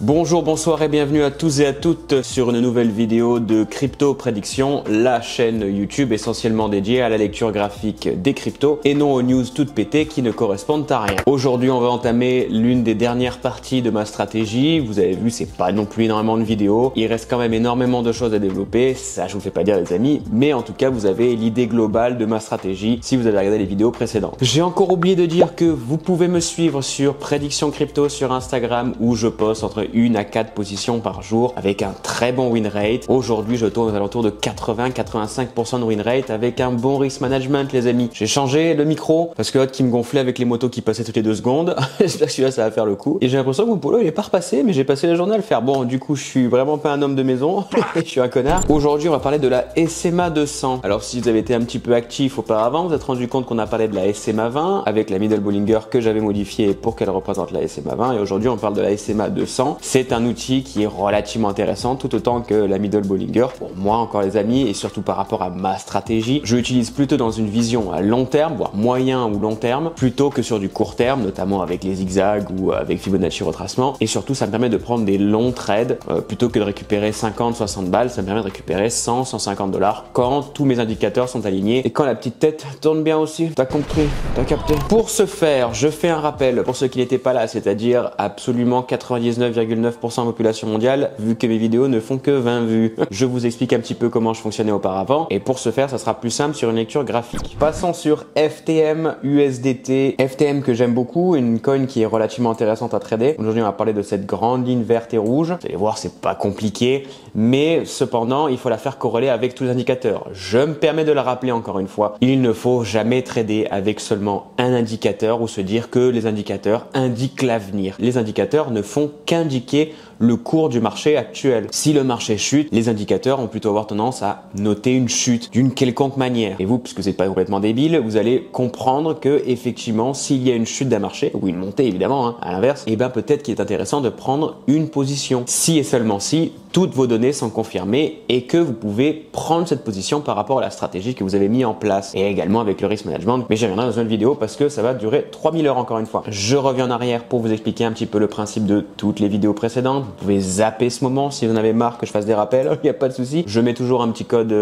Bonjour, bonsoir et bienvenue à tous et à toutes sur une nouvelle vidéo de Crypto Prédiction, la chaîne YouTube essentiellement dédiée à la lecture graphique des cryptos et non aux news toutes pétées qui ne correspondent à rien. Aujourd'hui, on va entamer l'une des dernières parties de ma stratégie. Vous avez vu, c'est pas non plus énormément de vidéos. Il reste quand même énormément de choses à développer. Ça, je vous fais pas dire les amis, mais en tout cas, vous avez l'idée globale de ma stratégie si vous avez regardé les vidéos précédentes. J'ai encore oublié de dire que vous pouvez me suivre sur Prédiction Crypto sur Instagram où je poste entre 1 à 4 positions par jour avec un très bon win rate. Aujourd'hui, je tourne aux alentours de 80-85% de win rate avec un bon risk management, les amis. J'ai changé le micro parce que l'autre qui me gonflait avec les motos qui passaient toutes les 2 secondes. J'espère que celui-là, ça va faire le coup. Et j'ai l'impression que mon polo, il est pas repassé, mais j'ai passé la journée à le faire. Bon, du coup, je suis vraiment pas un homme de maison. Je suis un connard. Aujourd'hui, on va parler de la SMA 200. Alors, si vous avez été un petit peu actif auparavant, vous vous êtes rendu compte qu'on a parlé de la SMA 20 avec la middle Bollinger que j'avais modifiée pour qu'elle représente la SMA 20. Et aujourd'hui, on parle de la SMA 200. C'est un outil qui est relativement intéressant tout autant que la middle Bollinger. Pour moi encore les amis et surtout par rapport à ma stratégie, je l'utilise plutôt dans une vision à long terme, voire moyen ou long terme, plutôt que sur du court terme, notamment avec les zigzags ou avec Fibonacci retracement. Et surtout, ça me permet de prendre des longs trades plutôt que de récupérer 50-60 balles. Ça me permet de récupérer 100-150 $ quand tous mes indicateurs sont alignés et quand la petite tête tourne bien aussi. T'as compris, t'as capté. Pour ce faire, je fais un rappel pour ceux qui n'étaient pas là, c'est-à-dire absolument 99,9% de la population mondiale, vu que mes vidéos ne font que 20 vues. Je vous explique un petit peu comment je fonctionnais auparavant et pour ce faire, ça sera plus simple sur une lecture graphique. Passons sur FTM USDT. FTM que j'aime beaucoup, une coin qui est relativement intéressante à trader. Aujourd'hui, on va parler de cette grande ligne verte et rouge. Vous allez voir, c'est pas compliqué, mais cependant, il faut la faire corréler avec tous les indicateurs. Je me permets de la rappeler encore une fois. Il ne faut jamais trader avec seulement un indicateur ou se dire que les indicateurs indiquent l'avenir. Les indicateurs ne font qu'indiquer le cours du marché actuel. Si le marché chute, les indicateurs ont plutôt avoir tendance à noter une chute d'une quelconque manière. Et vous, puisque vous n'êtes pas complètement débile, vous allez comprendre que effectivement, s'il y a une chute d'un marché, ou une montée évidemment, à l'inverse, et bien peut-être qu'il est intéressant de prendre une position. Si et seulement si toutes vos données sont confirmées et que vous pouvez prendre cette position par rapport à la stratégie que vous avez mis en place. Et également avec le risk management, mais j'y reviendrai dans une vidéo parce que ça va durer 3000 heures encore une fois. Je reviens en arrière pour vous expliquer un petit peu le principe de toutes les vidéos précédentes. Vous pouvez zapper ce moment si vous en avez marre que je fasse des rappels, il n'y a pas de souci. Je mets toujours un petit code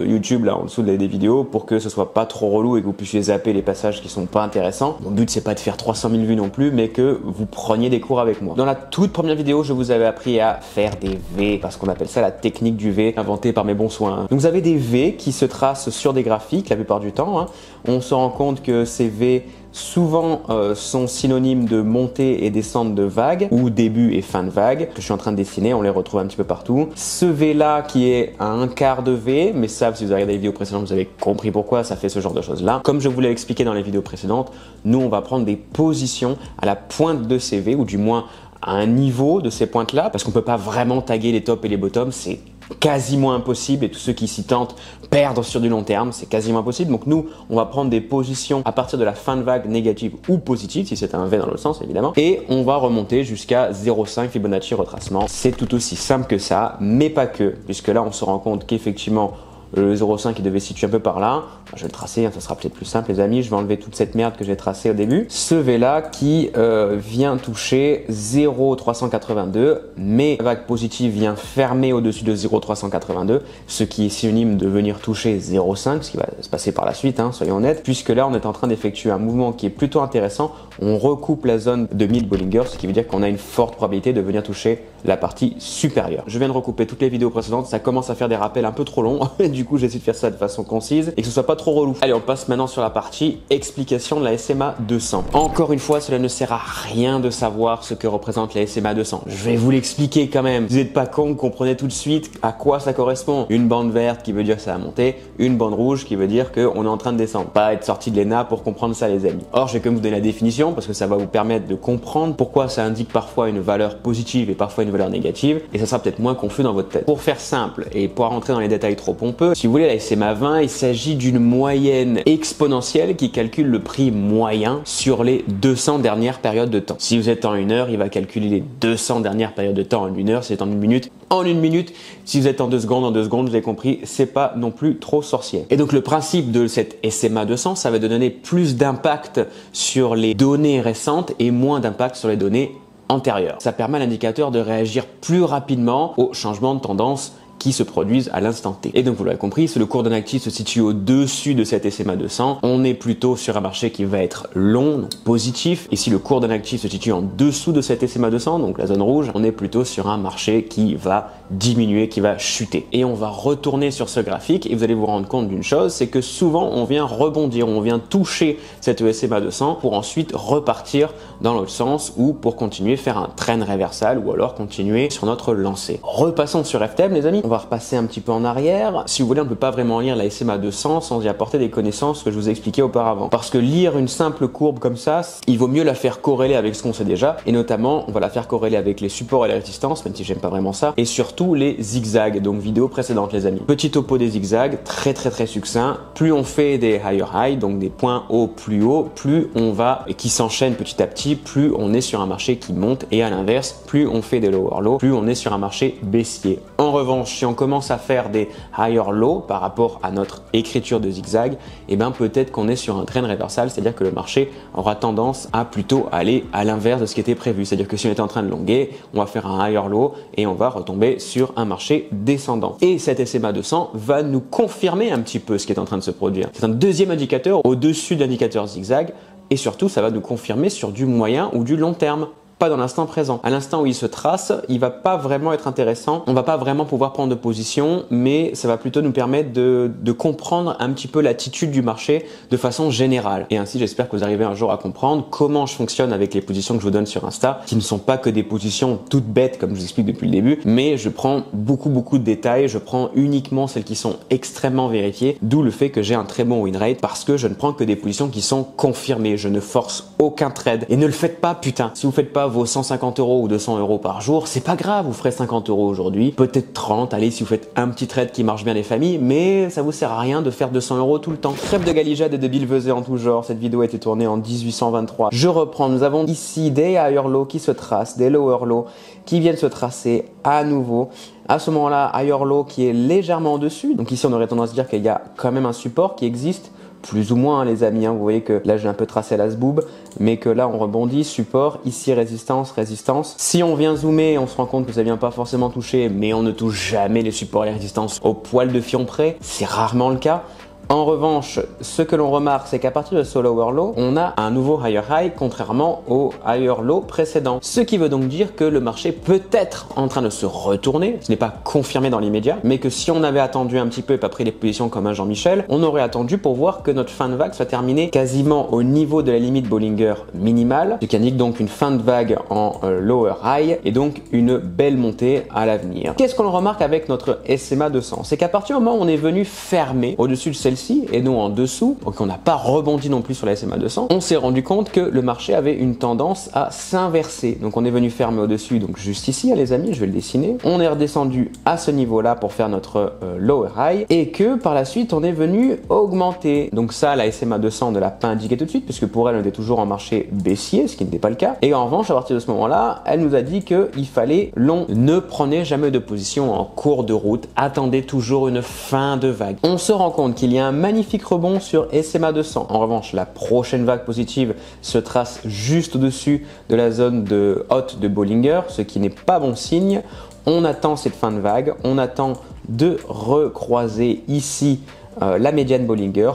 YouTube là en dessous des vidéos pour que ce soit pas trop relou et que vous puissiez zapper les passages qui sont pas intéressants. Mon but c'est pas de faire 300 000 vues non plus, mais que vous preniez des cours avec moi. Dans la toute première vidéo, je vous avais appris à faire des V, parce qu'on appelle ça la technique du V, inventée par mes bons soins. Donc vous avez des V qui se tracent sur des graphiques la plupart du temps. On se rend compte que ces V souvent sont synonymes de montée et descente de vagues ou début et fin de vague que je suis en train de dessiner, on les retrouve un petit peu partout. Ce V là qui est à un quart de V, mais ça si vous avez regardé les vidéos précédentes vous avez compris pourquoi ça fait ce genre de choses là. Comme je vous l'ai expliqué dans les vidéos précédentes, nous on va prendre des positions à la pointe de ces V ou du moins à un niveau de ces pointes là parce qu'on peut pas vraiment taguer les tops et les bottoms, c'est quasiment impossible et tous ceux qui s'y tentent perdent sur du long terme, c'est quasiment impossible. Donc nous, on va prendre des positions à partir de la fin de vague négative ou positive, si c'est un V dans l'autre sens évidemment, et on va remonter jusqu'à 0,5 Fibonacci retracement. C'est tout aussi simple que ça, mais pas que, puisque là on se rend compte qu'effectivement le 0,5 il devait se situer un peu par là. Je vais le tracer, ça sera peut-être plus simple les amis. Je vais enlever toute cette merde que j'ai tracée au début. Ce V là qui vient toucher 0,382, mais la vague positive vient fermer au-dessus de 0,382, ce qui est synonyme de venir toucher 0,5, ce qui va se passer par la suite, soyons honnêtes, puisque là on est en train d'effectuer un mouvement qui est plutôt intéressant. On recoupe la zone de 1000 Bollinger, ce qui veut dire qu'on a une forte probabilité de venir toucher la partie supérieure. Je viens de recouper toutes les vidéos précédentes, ça commence à faire des rappels un peu trop longs. Du coup, j'essaie de faire ça de façon concise et que ce soit pas trop relou. Allez, on passe maintenant sur la partie explication de la SMA 200. Encore une fois, cela ne sert à rien de savoir ce que représente la SMA 200. Je vais vous l'expliquer quand même. Vous n'êtes pas con, vous comprenez tout de suite à quoi ça correspond. Une bande verte qui veut dire que ça a monté, une bande rouge qui veut dire qu'on est en train de descendre. Pas être sorti de l'ENA pour comprendre ça, les amis. Or, je vais quand même vous donner la définition parce que ça va vous permettre de comprendre pourquoi ça indique parfois une valeur positive et parfois une valeur négative et ça sera peut-être moins confus dans votre tête. Pour faire simple et pour rentrer dans les détails trop pompeux, si vous voulez, la SMA 20, il s'agit d'une moyenne exponentielle qui calcule le prix moyen sur les 200 dernières périodes de temps. Si vous êtes en 1 heure, il va calculer les 200 dernières périodes de temps en 1 heure. Si vous êtes en 1 minute, en 1 minute. Si vous êtes en 2 secondes, en 2 secondes, vous avez compris, c'est pas non plus trop sorcier. Et donc le principe de cette SMA 200, ça va donner plus d'impact sur les données récentes et moins d'impact sur les données antérieure. Ça permet à l'indicateur de réagir plus rapidement aux changements de tendance qui se produisent à l'instant T. Et donc vous l'avez compris, si le cours d'un actif se situe au-dessus de cet SMA 200, on est plutôt sur un marché qui va être long, donc positif. Et si le cours d'un actif se situe en dessous de cet SMA 200, donc la zone rouge, on est plutôt sur un marché qui va diminuer, qui va chuter. Et on va retourner sur ce graphique et vous allez vous rendre compte d'une chose, c'est que souvent on vient rebondir, on vient toucher cette SMA 200 pour ensuite repartir dans l'autre sens ou pour continuer faire un trend réversal ou alors continuer sur notre lancée. Repassons sur FTM les amis. On va repasser un petit peu en arrière. Si vous voulez, on ne peut pas vraiment lire la SMA 200 sans y apporter des connaissances que je vous ai expliquées auparavant. Parce que lire une simple courbe comme ça, il vaut mieux la faire corréler avec ce qu'on sait déjà. Et notamment, on va la faire corréler avec les supports et les résistances, même si j'aime pas vraiment ça. Et surtout les zigzags, donc vidéo précédente les amis. Petit topo des zigzags, très succinct. Plus on fait des higher high, donc des points hauts plus hauts, plus on va, et qui s'enchaînent petit à petit, plus on est sur un marché qui monte. Et à l'inverse, plus on fait des lower low, plus on est sur un marché baissier. En revanche, si on commence à faire des higher low par rapport à notre écriture de zigzag, et ben peut-être qu'on est sur un trend réversal, c'est-à-dire que le marché aura tendance à plutôt aller à l'inverse de ce qui était prévu. C'est-à-dire que si on était en train de longuer, on va faire un higher low et on va retomber sur un marché descendant. Et cet SMA 200 va nous confirmer un petit peu ce qui est en train de se produire. C'est un deuxième indicateur au-dessus de l'indicateur zigzag et surtout ça va nous confirmer sur du moyen ou du long terme. Pas dans l'instant présent. À l'instant où il se trace, il va pas vraiment être intéressant. On va pas vraiment pouvoir prendre de position, mais ça va plutôt nous permettre de comprendre un petit peu l'attitude du marché de façon générale. Et ainsi, j'espère que vous arrivez un jour à comprendre comment je fonctionne avec les positions que je vous donne sur Insta, qui ne sont pas que des positions toutes bêtes, comme je vous explique depuis le début, mais je prends beaucoup de détails. Je prends uniquement celles qui sont extrêmement vérifiées, d'où le fait que j'ai un très bon win rate, parce que je ne prends que des positions qui sont confirmées. Je ne force aucun trade. Et ne le faites pas, putain. Si vous faites pas vos 150 € ou 200 € par jour, c'est pas grave, vous ferez 50 € aujourd'hui, peut-être 30, allez, si vous faites un petit trade qui marche bien les familles, mais ça vous sert à rien de faire 200 € tout le temps. Trêve de galijade et de billevesées en tout genre, cette vidéo a été tournée en 1823. Je reprends, nous avons ici des higher low qui se tracent, des lower low qui viennent se tracer à nouveau. À ce moment-là, higher low qui est légèrement au-dessus, donc ici on aurait tendance à dire qu'il y a quand même un support qui existe, plus ou moins hein, les amis, hein. Vous voyez que là j'ai un peu tracé la zboob, mais que là on rebondit, support, ici résistance, résistance. Si on vient zoomer, on se rend compte que ça vient pas forcément toucher, mais on ne touche jamais les supports et les résistances au poil de fion près, c'est rarement le cas. En revanche, ce que l'on remarque, c'est qu'à partir de ce lower low, on a un nouveau higher high contrairement au higher low précédent. Ce qui veut donc dire que le marché peut être en train de se retourner. Ce n'est pas confirmé dans l'immédiat, mais que si on avait attendu un petit peu et pas pris les positions comme un Jean-Michel, on aurait attendu pour voir que notre fin de vague soit terminée quasiment au niveau de la limite Bollinger minimale, ce qui indique donc une fin de vague en lower high et donc une belle montée à l'avenir. Qu'est-ce qu'on remarque avec notre SMA 200? C'est qu'à partir du moment où on est venu fermer au-dessus de celle-ci et non en dessous, donc on n'a pas rebondi non plus sur la SMA 200, on s'est rendu compte que le marché avait une tendance à s'inverser. Donc on est venu fermer au-dessus, donc juste ici hein, les amis, je vais le dessiner. On est redescendu à ce niveau-là pour faire notre lower high et que par la suite on est venu augmenter. Donc ça, la SMA 200 ne l'a pas indiqué tout de suite puisque pour elle on était toujours en marché baissier, ce qui n'était pas le cas. Et en revanche, à partir de ce moment-là, elle nous a dit qu'il fallait long. Ne prenez jamais de position en cours de route, attendez toujours une fin de vague. On se rend compte qu'il y a un magnifique rebond sur SMA 200. En revanche, la prochaine vague positive se trace juste au-dessus de la zone de haute de Bollinger, ce qui n'est pas bon signe. On attend cette fin de vague, on attend de recroiser ici la médiane Bollinger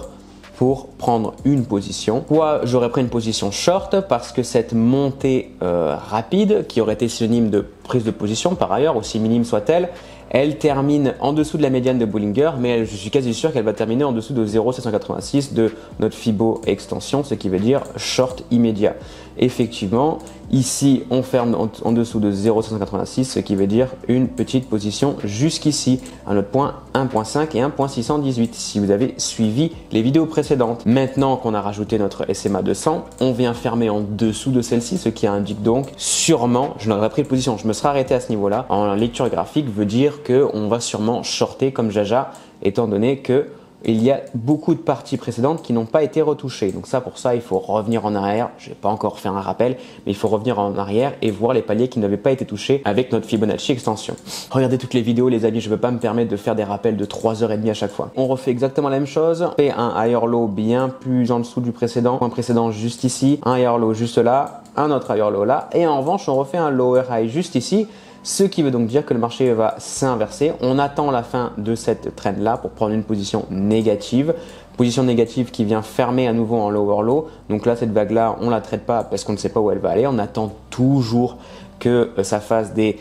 pour prendre une position. Pourquoi j'aurais pris une position short? Parce que cette montée rapide, qui aurait été synonyme de prise de position par ailleurs, aussi minime soit-elle, elle termine en dessous de la médiane de Bollinger, mais je suis quasi sûr qu'elle va terminer en dessous de 0,786 de notre Fibo extension, ce qui veut dire short immédiat. Effectivement, ici, on ferme en dessous de 0,786, ce qui veut dire une petite position jusqu'ici, à notre point 1.5 et 1.618, si vous avez suivi les vidéos précédentes. Maintenant qu'on a rajouté notre SMA 200, on vient fermer en dessous de celle-ci, ce qui indique donc sûrement, je n'aurais pris de position, je me serais arrêté à ce niveau-là. En lecture graphique veut dire qu'on va sûrement shorter comme Jaja, étant donné que il y a beaucoup de parties précédentes qui n'ont pas été retouchées. Donc ça, pour ça, il faut revenir en arrière. Je n'ai pas encore fait un rappel, mais il faut revenir en arrière et voir les paliers qui n'avaient pas été touchés avec notre Fibonacci extension. Regardez toutes les vidéos, les amis, je ne veux pas me permettre de faire des rappels de 3h30 à chaque fois. On refait exactement la même chose. On fait un higher low bien plus en dessous du précédent, un précédent juste ici, un higher low juste là, un autre higher low là, et en revanche, on refait un lower high juste ici. Ce qui veut donc dire que le marché va s'inverser. On attend la fin de cette trend là pour prendre une position négative. Position négative qui vient fermer à nouveau en lower low. Donc là, cette vague là, on ne la traite pas parce qu'on ne sait pas où elle va aller. On attend toujours que ça fasse des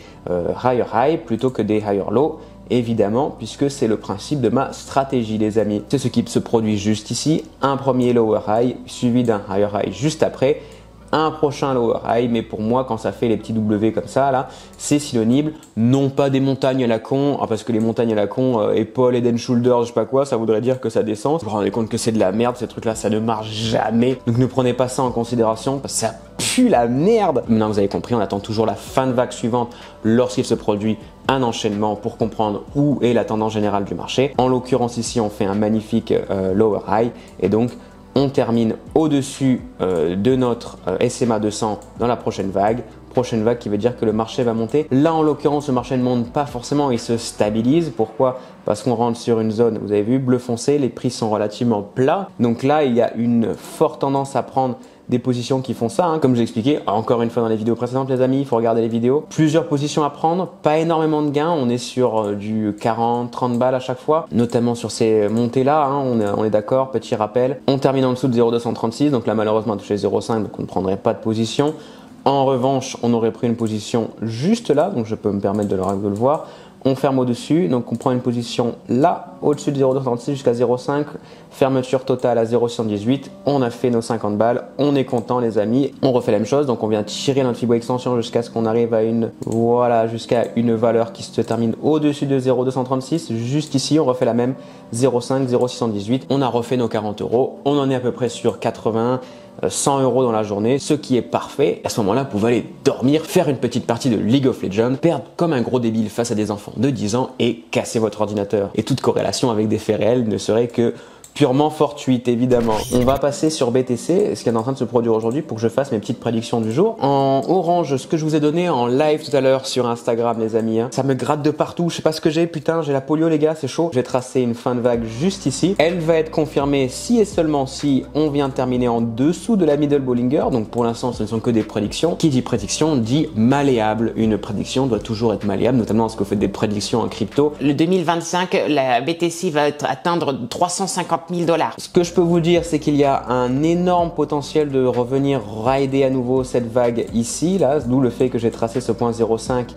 higher high plutôt que des higher low. Évidemment, puisque c'est le principe de ma stratégie, les amis. C'est ce qui se produit juste ici. Un premier lower high suivi d'un higher high juste après. Un prochain lower high, mais pour moi, quand ça fait les petits W comme ça, là, c'est synonyme, non pas des montagnes à la con, parce que les montagnes à la con, épaules, head and shoulders, je sais pas quoi, ça voudrait dire que ça descend. Vous vous rendez compte que c'est de la merde, ces trucs-là, ça ne marche jamais. Donc ne prenez pas ça en considération, parce que ça pue la merde. Maintenant, vous avez compris, on attend toujours la fin de vague suivante lorsqu'il se produit un enchaînement pour comprendre où est la tendance générale du marché. En l'occurrence, ici, on fait un magnifique lower high, et donc, on termine au-dessus de notre SMA 200 dans la prochaine vague. Prochaine vague qui veut dire que le marché va monter. Là, en l'occurrence, le marché ne monte pas forcément, il se stabilise. Pourquoi? Parce qu'on rentre sur une zone, vous avez vu, bleu foncé, les prix sont relativement plats. Donc là, il y a une forte tendance à prendre des positions qui font ça, hein. Comme je l'ai expliqué encore une fois dans les vidéos précédentes, les amis, il faut regarder les vidéos. Plusieurs positions à prendre, pas énormément de gains, on est sur du 40-30 balles à chaque fois, notamment sur ces montées-là, hein. On est d'accord, petit rappel. On termine en dessous de 0,236, donc là malheureusement on a touché 0,5, donc on ne prendrait pas de position. En revanche, on aurait pris une position juste là, donc je peux me permettre de le voir. On ferme au-dessus, donc on prend une position là, au-dessus de 0,236 jusqu'à 0,5, fermeture totale à 0,118. On a fait nos 50 balles, on est content les amis. On refait la même chose, donc on vient tirer notre Fibo extension jusqu'à ce qu'on arrive à jusqu'à une valeur qui se termine au-dessus de 0,236. Juste ici, on refait la même, 0,5, 0,618. On a refait nos 40 €. On en est à peu près sur 80. 100 € dans la journée, ce qui est parfait. À ce moment-là, vous pouvez aller dormir, faire une petite partie de League of Legends, perdre comme un gros débile face à des enfants de 10 ans et casser votre ordinateur. Et toute corrélation avec des faits réels ne serait que purement fortuite, évidemment. On va passer sur BTC, ce qui est en train de se produire aujourd'hui pour que je fasse mes petites prédictions du jour. En orange, ce que je vous ai donné en live tout à l'heure sur Instagram, les amis, hein. Ça me gratte de partout. Je sais pas ce que j'ai, putain, j'ai la polio, les gars, c'est chaud. Je vais tracer une fin de vague juste ici. Elle va être confirmée si et seulement si on vient terminer en dessous de la middle Bollinger. Donc pour l'instant, ce ne sont que des prédictions. Qui dit prédiction dit malléable. Une prédiction doit toujours être malléable, notamment lorsque vous faites des prédictions en crypto. Le 2025, la BTC va atteindre 350 000 $. Ce que je peux vous dire, c'est qu'il y a un énorme potentiel de revenir rider à nouveau cette vague ici, là, d'où le fait que j'ai tracé ce point 0,5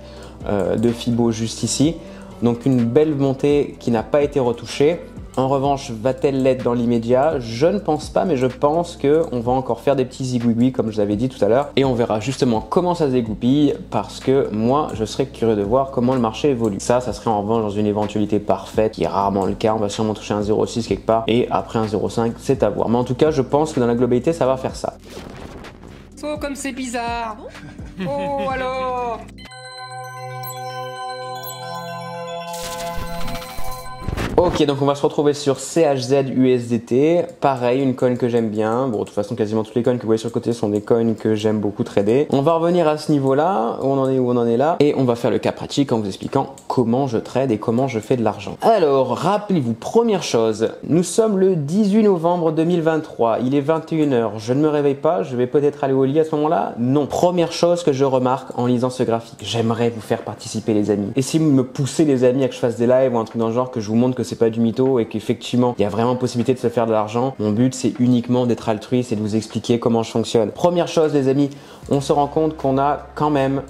de Fibo juste ici. Donc une belle montée qui n'a pas été retouchée. En revanche, va-t-elle l'être dans l'immédiat? Je ne pense pas, mais je pense qu'on va encore faire des petits zigouigouis comme je vous avais dit tout à l'heure. Et on verra justement comment ça se dégoupille parce que moi, je serais curieux de voir comment le marché évolue. Ça serait en revanche dans une éventualité parfaite, qui est rarement le cas. On va sûrement toucher un 0,6 quelque part et après un 0,5, c'est à voir. Mais en tout cas, je pense que dans la globalité, ça va faire ça. Oh, comme c'est bizarre! Oh, alors! Ok, donc on va se retrouver sur CHZ USDT. Pareil, une coin que j'aime bien. Bon, de toute façon, quasiment toutes les coins que vous voyez sur le côté sont des coins que j'aime beaucoup trader. On va revenir à ce niveau-là, où on en est là. Et on va faire le cas pratique en vous expliquant comment je trade et comment je fais de l'argent. Alors, rappelez-vous, première chose, nous sommes le 18 novembre 2023. Il est 21 h. Je ne me réveille pas. Je vais peut-être aller au lit à ce moment-là. Non. Première chose que je remarque en lisant ce graphique. J'aimerais vous faire participer, les amis. Et si vous me poussez, les amis, à que je fasse des lives ou un truc dans le genre, que je vous montre que c'est pas du mytho et qu'effectivement il y a vraiment possibilité de se faire de l'argent. Mon but c'est uniquement d'être altruiste et de vous expliquer comment je fonctionne. Première chose les amis, on se rend compte qu'on a quand même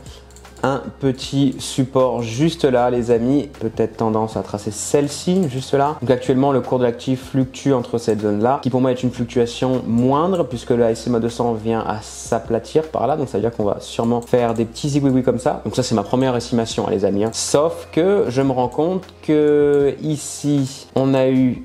un petit support juste là les amis, peut-être tendance à tracer celle-ci juste là. Donc actuellement le cours de l'actif fluctue entre cette zone là qui pour moi est une fluctuation moindre puisque le SMA 200 vient à s'aplatir par là, donc ça veut dire qu'on va sûrement faire des petits zigouigouis comme ça. Donc ça c'est ma première estimation les amis, hein. Sauf que je me rends compte que ici on a eu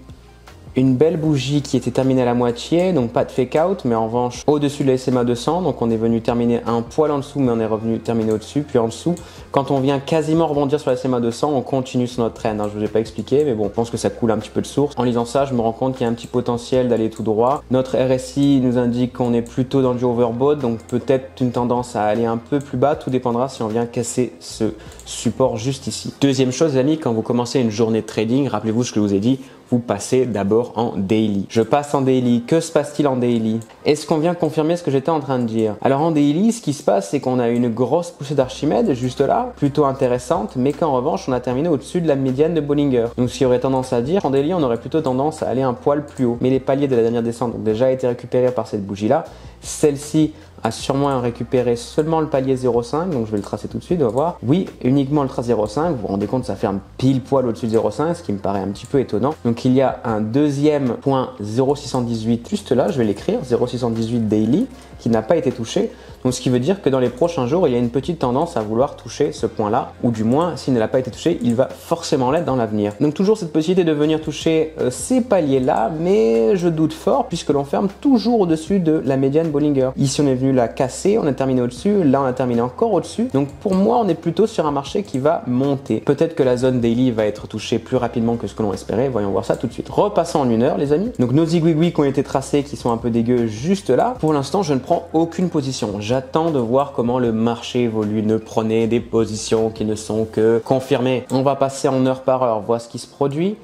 une belle bougie qui était terminée à la moitié, donc pas de fake out, mais en revanche au-dessus de la SMA 200, donc on est venu terminer un poil en dessous, mais on est revenu terminer au-dessus, puis en dessous. Quand on vient quasiment rebondir sur la SMA 200, on continue sur notre trend. Je ne vous ai pas expliqué, mais bon, je pense que ça coule un petit peu de source. En lisant ça, je me rends compte qu'il y a un petit potentiel d'aller tout droit. Notre RSI nous indique qu'on est plutôt dans du overbought, donc peut-être une tendance à aller un peu plus bas. Tout dépendra si on vient casser ce support juste ici. Deuxième chose, les amis, quand vous commencez une journée de trading, rappelez-vous ce que je vous ai dit, vous passez d'abord en daily. Je passe en daily. Que se passe-t-il en daily? Est-ce qu'on vient confirmer ce que j'étais en train de dire? Alors en daily, ce qui se passe, c'est qu'on a une grosse poussée d'Archimède juste là, plutôt intéressante, mais qu'en revanche, on a terminé au-dessus de la médiane de Bollinger. Donc ce qui aurait tendance à dire, en daily, on aurait plutôt tendance à aller un poil plus haut. Mais les paliers de la dernière descente ont déjà été récupérés par cette bougie-là. Celle-ci a sûrement récupéré seulement le palier 0,5, donc je vais le tracer tout de suite, on va voir. Oui, uniquement le trace 0,5, vous vous rendez compte, ça ferme pile poil au-dessus de 0,5, ce qui me paraît un petit peu étonnant. Donc il y a un deuxième point 0,618 juste là, je vais l'écrire, 0,618 daily, qui n'a pas été touché. Donc ce qui veut dire que dans les prochains jours, il y a une petite tendance à vouloir toucher ce point-là, ou du moins, s'il n'a pas été touché, il va forcément l'être dans l'avenir. Donc toujours cette possibilité de venir toucher ces paliers-là, mais je doute fort, puisque l'on ferme toujours au-dessus de la médiane Bollinger. Ici, on est venu la casser, on a terminé au-dessus, là, on a terminé encore au-dessus. Donc pour moi, on est plutôt sur un marché qui va monter. Peut-être que la zone daily va être touchée plus rapidement que ce que l'on espérait, voyons voir ça tout de suite. Repassons en une heure, les amis. Donc nos zigouigouis qui ont été tracés, qui sont un peu dégueux juste là, pour l'instant, je ne prends aucune position. J'attends de voir comment le marché évolue. Ne prenez des positions qui ne sont que confirmées. On va passer en heure par heure, voir ce qui se produit.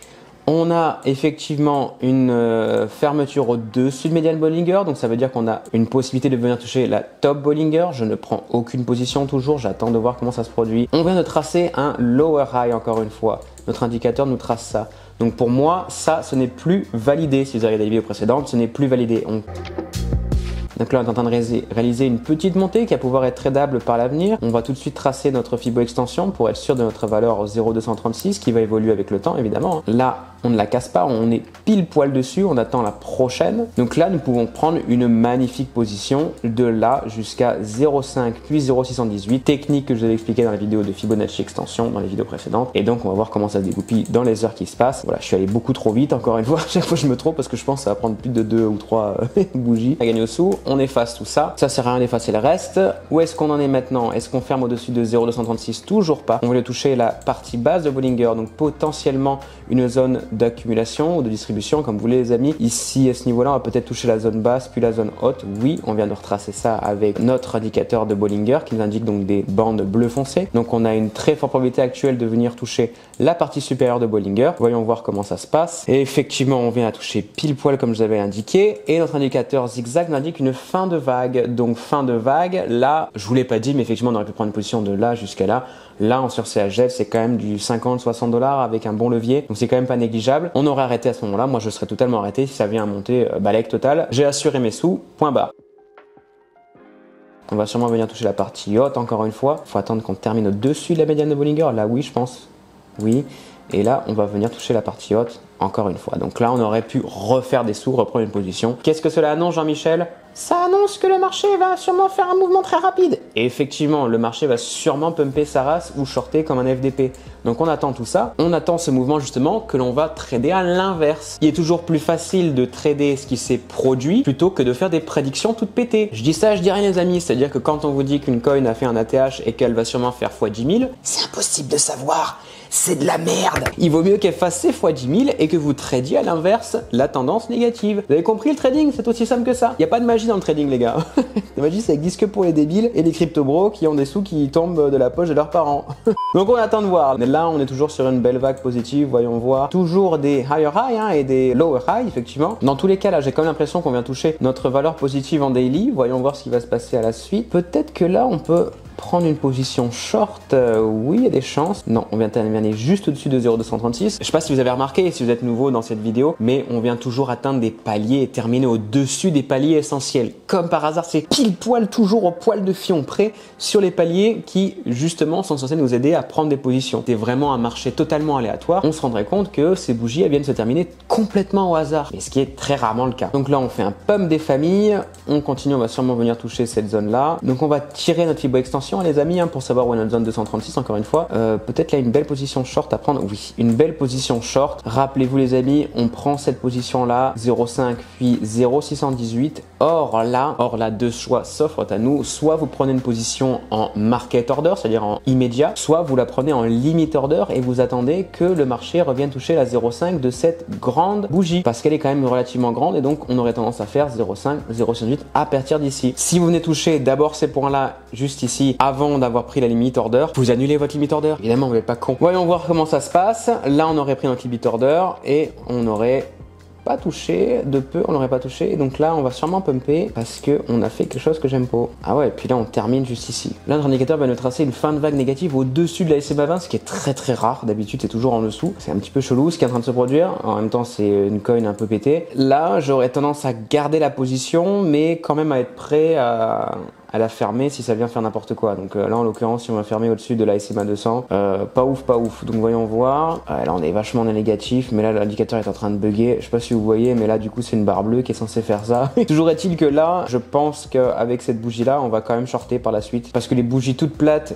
On a effectivement une fermeture au-dessus de médiane Bollinger, donc ça veut dire qu'on a une possibilité de venir toucher la top Bollinger. Je ne prends aucune position toujours, j'attends de voir comment ça se produit. On vient de tracer un lower high encore une fois. Notre indicateur nous trace ça. Donc pour moi, ça, ce n'est plus validé. Si vous avez regardé les vidéos précédentes, ce n'est plus validé. Donc là, on est en train de réaliser une petite montée qui va pouvoir être tradable par l'avenir. On va tout de suite tracer notre Fibo extension pour être sûr de notre valeur 0,236 qui va évoluer avec le temps, évidemment. Là, on ne la casse pas, on est pile poil dessus, on attend la prochaine. Donc là, nous pouvons prendre une magnifique position de là jusqu'à 0,5 puis 0,618. Technique que je vous avais expliqué dans la vidéo de Fibonacci extension, dans les vidéos précédentes. Et donc, on va voir comment ça se dégoupille dans les heures qui se passent. Voilà, je suis allé beaucoup trop vite, encore une fois. Chaque fois, je me trompe parce que je pense que ça va prendre plus de 2 ou 3 bougies à gagner au sou. On efface tout ça. Ça sert à rien d'effacer le reste. Où est-ce qu'on en est maintenant? Est-ce qu'on ferme au-dessus de 0,236? Toujours pas. On voulait toucher la partie basse de Bollinger, donc potentiellement une zone d'accumulation ou de distribution, comme vous voulez, les amis. Ici, à ce niveau-là, on va peut-être toucher la zone basse, puis la zone haute. Oui, on vient de retracer ça avec notre indicateur de Bollinger qui nous indique donc des bandes bleu foncé. Donc, on a une très forte probabilité actuelle de venir toucher la partie supérieure de Bollinger. Voyons voir comment ça se passe. Et effectivement, on vient à toucher pile poil comme je vous avais indiqué. Et notre indicateur zigzag nous indique une fin de vague. Donc, fin de vague. Là, je vous l'ai pas dit, mais effectivement, on aurait pu prendre une position de là jusqu'à là. Là, sur CHF, c'est quand même du 50-60 $ avec un bon levier. Donc, c'est quand même pas négligeable. On aurait arrêté à ce moment-là. Moi, je serais totalement arrêté si ça vient à monter balèque total. J'ai assuré mes sous. Point barre. On va sûrement venir toucher la partie haute encore une fois. Il faut attendre qu'on termine au-dessus de la médiane de Bollinger. Là, oui, je pense. Oui. Et là, on va venir toucher la partie haute encore une fois. Donc là, on aurait pu refaire des sous, reprendre une position. Qu'est-ce que cela annonce, Jean-Michel? Ça annonce que le marché va sûrement faire un mouvement très rapide. Et effectivement, le marché va sûrement pumper sa race ou shorter comme un FDP. Donc on attend tout ça. On attend ce mouvement justement que l'on va trader à l'inverse. Il est toujours plus facile de trader ce qui s'est produit plutôt que de faire des prédictions toutes pétées. Je dis ça, je dis rien les amis. C'est-à-dire que quand on vous dit qu'une coin a fait un ATH et qu'elle va sûrement faire x10 000, c'est impossible de savoir. C'est de la merde. Il vaut mieux qu'elle fasse ses x10 000 et que vous tradiez à l'inverse la tendance négative. Vous avez compris le trading? C'est aussi simple que ça. Il n'y a pas de magie dans le trading, les gars. La magie, ça existe que pour les débiles et les crypto-bros qui ont des sous qui tombent de la poche de leurs parents. Donc on attend de voir. Là, on est toujours sur une belle vague positive. Voyons voir. Toujours des higher high et des lower high, effectivement. Dans tous les cas, là, j'ai quand même l'impression qu'on vient toucher notre valeur positive en daily. Voyons voir ce qui va se passer à la suite. Peut-être que là, on peut prendre une position short, oui, il y a des chances. Non, on vient terminer juste au-dessus de 0,236. Je sais pas si vous avez remarqué, si vous êtes nouveau dans cette vidéo, mais on vient toujours atteindre des paliers et terminer au-dessus des paliers essentiels. Comme par hasard, c'est pile poil, toujours au poil de fion près sur les paliers qui, justement, sont censés nous aider à prendre des positions. C'est vraiment un marché totalement aléatoire. On se rendrait compte que ces bougies, elles viennent se terminer complètement au hasard, et ce qui est très rarement le cas. Donc là, on fait un pump des familles. On continue, on va sûrement venir toucher cette zone-là. Donc on va tirer notre Fibo extension attention les amis, hein, pour savoir où est notre zone 236 encore une fois. Peut-être là une belle position short à prendre. Oui, une belle position short. Rappelez-vous les amis, on prend cette position là, 0,5 puis 0,618. Or là, deux choix s'offrent à nous. Soit vous prenez une position en market order, c'est-à-dire en immédiat, soit vous la prenez en limit order et vous attendez que le marché revienne toucher la 0,5 de cette grande bougie, parce qu'elle est quand même relativement grande et donc on aurait tendance à faire 0,5, 0,68 à partir d'ici. Si vous venez toucher d'abord ces points-là, juste ici, avant d'avoir pris la limit order, vous annulez votre limit order. Évidemment, vous n'êtes pas con. Voyons voir comment ça se passe. Là, on aurait pris notre limit order et on aurait pas touché, de peu on n'aurait pas touché, donc là on va sûrement pumper parce que on a fait quelque chose que j'aime pas. Ah ouais, et puis là on termine juste ici. Là notre indicateur va nous tracer une fin de vague négative au-dessus de la SMA 20, ce qui est très rare, d'habitude c'est toujours en dessous. C'est un petit peu chelou ce qui est en train de se produire, en même temps c'est une coin un peu pétée. Là j'aurais tendance à garder la position, mais quand même à être prêt à la fermer si ça vient faire n'importe quoi. Donc là en l'occurrence si on va fermer au-dessus de la SMA 200, pas ouf. Donc voyons voir. Là on est vachement dans négatif, mais là l'indicateur est en train de bugger. Je sais pas si vous voyez, mais là du coup c'est une barre bleue qui est censée faire ça. Toujours est-il que là, je pense qu'avec cette bougie là, on va quand même shorter par la suite, parce que les bougies toutes plates,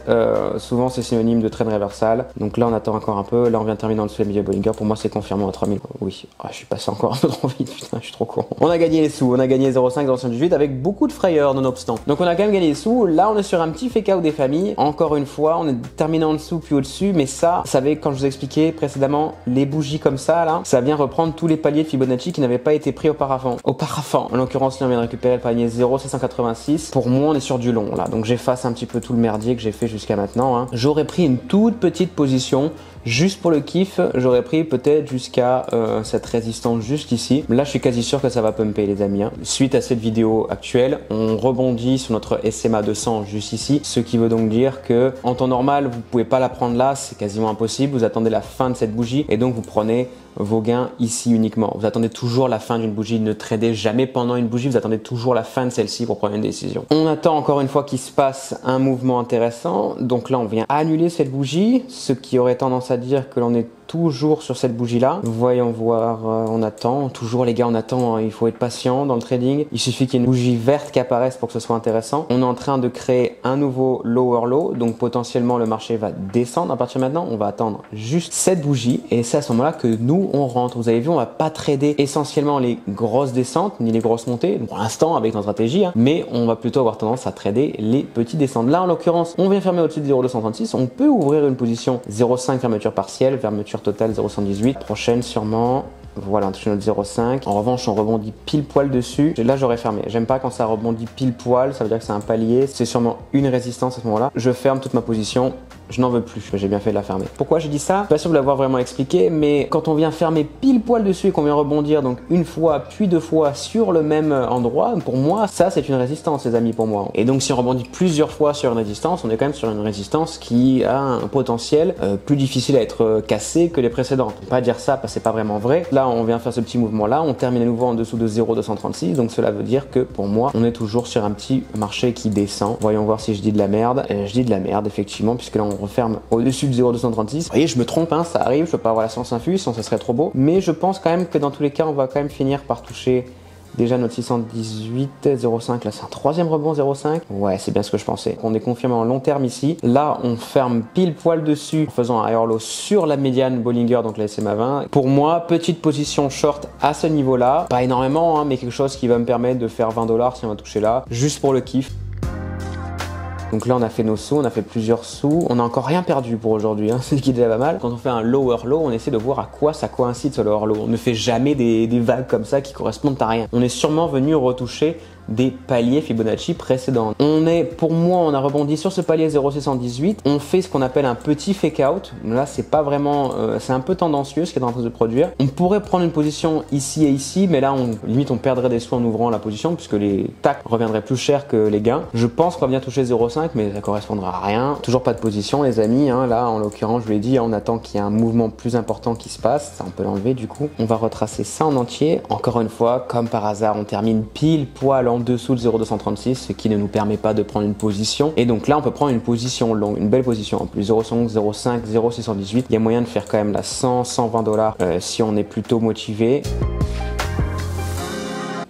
souvent c'est synonyme de trend reversal. Donc là on attend encore un peu. Là on vient de terminer en dessous de la media Bollinger. Pour moi c'est confirmé à 3000. Oui, je suis passé encore un peu trop vite. Putain, je suis trop con. On a gagné les sous. On a gagné 0,5, 0,518 avec beaucoup de frayeur nonobstant. Donc on a quand même gagné les sous. Là on est sur un petit fake out des familles. Encore une fois, on est terminé en dessous puis au-dessus, mais ça, vous savez, quand je vous ai expliqué précédemment, les bougies comme ça là, ça vient reprendre tous les paliers de Fibonacci qui n'avaient pas été pris auparavant. En l'occurrence, là on vient de récupérer le palier 0,786. Pour moi on est sur du long là, donc j'efface un petit peu tout le merdier que j'ai fait jusqu'à maintenant, hein. J'aurais pris une toute petite position juste pour le kiff, j'aurais pris peut-être jusqu'à cette résistance juste ici. Là je suis quasi sûr que ça va pumper les amis, hein. Suite à cette vidéo actuelle, on rebondit sur notre SMA 200 juste ici, ce qui veut donc dire que en temps normal vous pouvez pas la prendre là, c'est quasiment impossible. Vous attendez la fin de cette bougie et donc vous prenez vos gains ici uniquement. Vous attendez toujours la fin d'une bougie, ne tradez jamais pendant une bougie, vous attendez toujours la fin de celle-ci pour prendre une décision. On attend encore une fois qu'il se passe un mouvement intéressant, donc là on vient annuler cette bougie, ce qui aurait tendance à dire que l'on est toujours sur cette bougie là. Voyons voir, on attend, toujours les gars on attend, hein. Il faut être patient dans le trading, il suffit qu'il y ait une bougie verte qui apparaisse pour que ce soit intéressant. On est en train de créer un nouveau lower low, donc potentiellement le marché va descendre à partir de maintenant. On va attendre juste cette bougie et c'est à ce moment là que nous on rentre. Vous avez vu, on va pas trader essentiellement les grosses descentes ni les grosses montées pour l'instant avec notre stratégie, hein, mais on va plutôt avoir tendance à trader les petits descentes. Là en l'occurrence on vient fermer au-dessus de 0,236, on peut ouvrir une position 0,5 fermeture partielle, fermeture totale 0,118, prochaine sûrement. Voilà, on touche notre 0,5. En revanche, on rebondit pile poil dessus. Là, j'aurais fermé. J'aime pas quand ça rebondit pile poil. Ça veut dire que c'est un palier. C'est sûrement une résistance à ce moment-là. Je ferme toute ma position. Je n'en veux plus. J'ai bien fait de la fermer. Pourquoi j'ai dit ça? Je suis pas sûr de vous l'avoir vraiment expliqué, mais quand on vient fermer pile poil dessus et qu'on vient rebondir donc une fois puis deux fois sur le même endroit, pour moi, ça c'est une résistance, les amis, pour moi. Et donc, si on rebondit plusieurs fois sur une résistance, on est quand même sur une résistance qui a un potentiel plus difficile à être cassé que les précédentes. On peut pas dire ça parce que c'est pas vraiment vrai. Là, on vient faire ce petit mouvement là, on termine à nouveau en dessous de 0,236, donc cela veut dire que pour moi, on est toujours sur un petit marché qui descend. Voyons voir si je dis de la merde. Je dis de la merde, effectivement, puisque là, on referme au-dessus de 0,236. Vous voyez, je me trompe, hein, ça arrive, je peux pas avoir la science infuse, sinon ça serait trop beau. Mais je pense quand même que dans tous les cas, on va quand même finir par toucher déjà notre 618, 0,5, là c'est un troisième rebond 0,5. Ouais, c'est bien ce que je pensais. On est confirmé en long terme ici. Là, on ferme pile poil dessus en faisant un higher low sur la médiane Bollinger, donc la SMA 20. Pour moi, petite position short à ce niveau-là. Pas énormément, hein, mais quelque chose qui va me permettre de faire 20 $ si on va toucher là, juste pour le kiff. Donc là on a fait nos sous, on a fait plusieurs sous, on n'a encore rien perdu pour aujourd'hui, hein, ce qui est déjà pas mal. Quand on fait un lower low, on essaie de voir à quoi ça coïncide ce lower low. On ne fait jamais des vagues comme ça qui correspondent à rien. On est sûrement venu retoucher des paliers Fibonacci précédents. Pour moi, on a rebondi sur ce palier 0,618. On fait ce qu'on appelle un petit fake out. Là, c'est pas vraiment, c'est un peu tendancieux ce qui est en train de se produire. On pourrait prendre une position ici et ici, mais là, limite, on perdrait des sous en ouvrant la position puisque les tacs reviendraient plus cher que les gains. Je pense qu'on va bien toucher 0,5, mais ça correspondra à rien. Toujours pas de position, les amis. Hein. Là, en l'occurrence, je vous l'ai dit, on attend qu'il y ait un mouvement plus important qui se passe. Ça, on peut l'enlever du coup. On va retracer ça en entier. Encore une fois, comme par hasard, on termine pile poil en dessous de 0,236, ce qui ne nous permet pas de prendre une position. Et donc là, on peut prendre une position longue, une belle position en plus. 0,11, 0,5, 0,618. Il y a moyen de faire quand même la 100, 120 $ si on est plutôt motivé.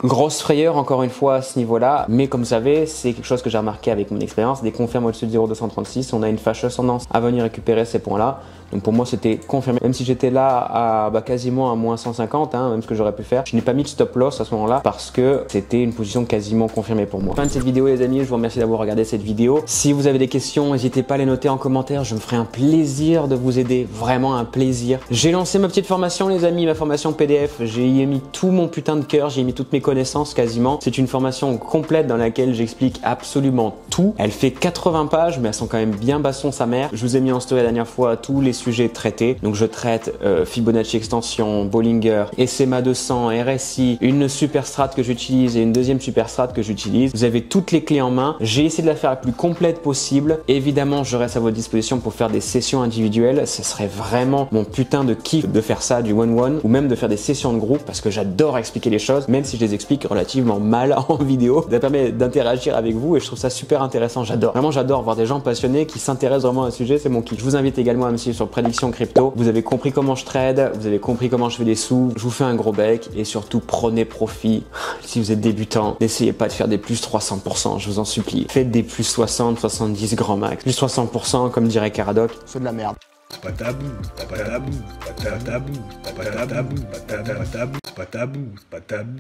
Grosse frayeur encore une fois à ce niveau-là, mais comme vous savez, c'est quelque chose que j'ai remarqué avec mon expérience. Dès qu'on ferme au-dessus de 0,236, on a une fâcheuse tendance à venir récupérer ces points-là. Donc pour moi c'était confirmé, même si j'étais là à quasiment à moins 150, même ce que j'aurais pu faire. Je n'ai pas mis de stop loss à ce moment-là parce que c'était une position quasiment confirmée pour moi. Fin de cette vidéo les amis, je vous remercie d'avoir regardé cette vidéo. Si vous avez des questions, n'hésitez pas à les noter en commentaire, je me ferai un plaisir de vous aider, vraiment un plaisir. J'ai lancé ma petite formation les amis, ma formation PDF, j'y ai mis tout mon putain de cœur, j'y ai mis toutes mes connaissances quasiment. C'est une formation complète dans laquelle j'explique absolument tout. Elle fait 80 pages mais elles sont quand même bien baston sa mère. Je vous ai mis en story la dernière fois tous les sujets traités. Donc je traite Fibonacci extension, Bollinger, SMA 200, RSI, une super strat que j'utilise et une deuxième super strat que j'utilise. Vous avez toutes les clés en main. J'ai essayé de la faire la plus complète possible. Évidemment, je reste à votre disposition pour faire des sessions individuelles. Ce serait vraiment mon putain de kiff de faire ça, du one-one, ou même de faire des sessions de groupe parce que j'adore expliquer les choses, même si je les explique relativement mal en vidéo. Ça permet d'interagir avec vous et je trouve ça super intéressant. J'adore. Vraiment, j'adore voir des gens passionnés qui s'intéressent vraiment à un sujet. C'est mon kiff. Je vous invite également à me suivre sur Prédiction Crypto. Vous avez compris comment je trade, vous avez compris comment je fais des sous. Je vous fais un gros bec et surtout prenez profit. Si vous êtes débutant, n'essayez pas de faire des plus 300%, je vous en supplie. Faites des plus 60, 70 grand max. Plus 300% comme dirait Caradoc. C'est de la merde. C'est pas tabou, c'est pas tabou, c'est pas tabou, c'est pas tabou, c'est pas tabou, c'est pas tabou, c'est pas tabou.